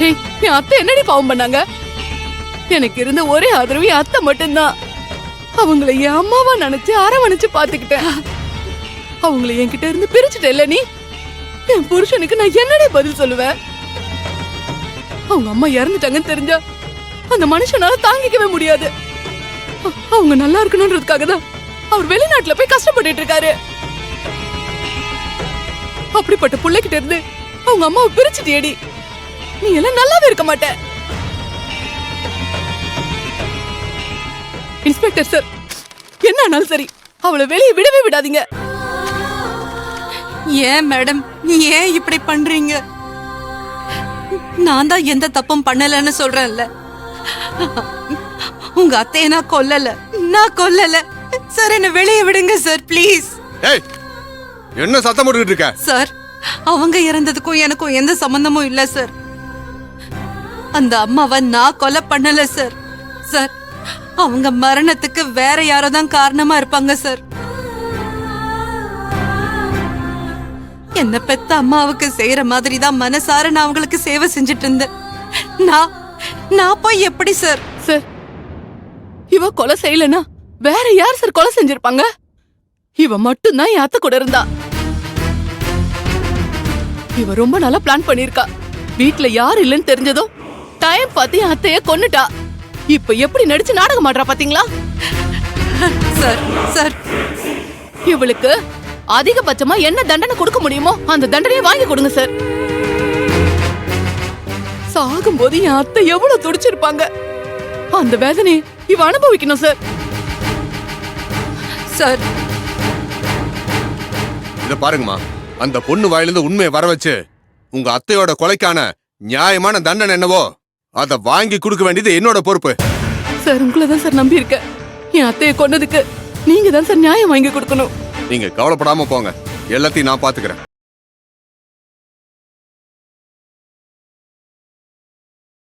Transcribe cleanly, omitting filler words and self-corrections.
என் அத்தை என்னடி பாவம் பண்ணாங்க? எனக்கு இருந்த ஒரே ஆதரவு என் அத்தை மட்டும்தான். அவங்கள என் அம்மாவா நினைச்சு அரவணைச்சு பாத்துக்கிட்டேன். அவங்கள என்கிட்ட இருந்து பிரிச்சுட்ட இல்ல நீ? என் புருஷனுக்கு நான் என்னடி பதில் சொல்லுவேன்? அவங்க அம்மா இறந்துட்டாங்கன்னு தெரிஞ்சா அந்த மனுஷனால தாங்கிக்கவே முடியாது. அவங்க நல்லா இருக்கணும்ன்றதுக்காக தான் அவர் வெளிநாட்டுல போய் கஷ்டப்பட்டுட்டு இருக்காரு. அப்படிப்பட்ட பிள்ளைகிட்ட இருந்து அவங்க அம்மாவை பிரிச்சுட்டியேடி. நீ எல்லாம் நல்லாவே இருக்க மாட்ட. இன்ஸ்பெக்டர் சார், என்ன ஆனாலும் சரி அவளை வெளியே விடவே விடாதீங்க. ஏன் மேடம், ஏன் இப்படி பண்றீங்க? நான் தான் எந்த தப்பும் பண்ணலன்னு சொல்றேன்ல. உங்க அத்தைய நான் கொல்லல சார். என்ன வெளியே விடுங்க சார், ப்ளீஸ். ஏய், என்ன சத்தம் போட்டுக்கிட்டு இருக்க? சார், அவங்க இறந்ததுக்கும் எனக்கும் எந்த சம்பந்தமும் இல்ல சார். அந்த அம்மாவை நான் கொலை பண்ணல சார். சார், அவங்க மரணத்துக்கு வேற யாரோ தான் காரணமா இருப்பாங்க சார். என்ன பெத்த அம்மாவுக்கு செய்யற மாதிரி தான் மனசார நான் அவங்களுக்கு சேவை செஞ்சுட்டு இருந்தேன். நான் போய் எப்படி சார்? சார், இவ கொலை செய்யலனா வேற யார் சார் கொலை செஞ்சிருப்பாங்க? இவ மட்டும்தான் என் அத்தை கூட இருந்தா. இவ ரொம்ப நல்லா பிளான் பண்ணிருக்கா. வீட்டுல யாரு இல்லன்னு தெரிஞ்சதும் டைம் பார்த்து என் அத்தைய கொன்னுட்டா. இப்ப எப்படி நடிச்சு நாடகம் ஆடுறா பாத்தீங்களா? சார் சார், இவளுக்கு அதிகபட்சமா என்ன தண்டனை கொடுக்க முடியுமோ அந்த தண்டனையை வாங்கி கொடுங்க சார். சாகும்போது என் அத்தை எவ்வளவு துடிச்சிருப்பாங்க. அந்த வேதனையை இவ அனுபவிக்கணும் சார். சார், இத பாருங்கம்மா, அந்த பொண்ணு வாயிலிருந்து உண்மையை வர வச்சு உங்க அத்தையோட கொலைக்கான நியாயமான தண்டனை என்னவோ அதை வாங்கி கொடுக்க வேண்டியது என்னோட பொறுப்பு. சார், உங்களை தான் சார் நம்பி இருக்க. என் அத்தையை கொன்னதுக்கு நீங்க தான் சார் நியாயம் வாங்கி கொடுக்கணும். நீங்க கவலைப்படாம போங்க, எல்லாத்தையும் நான் பாத்துக்கிறேன்.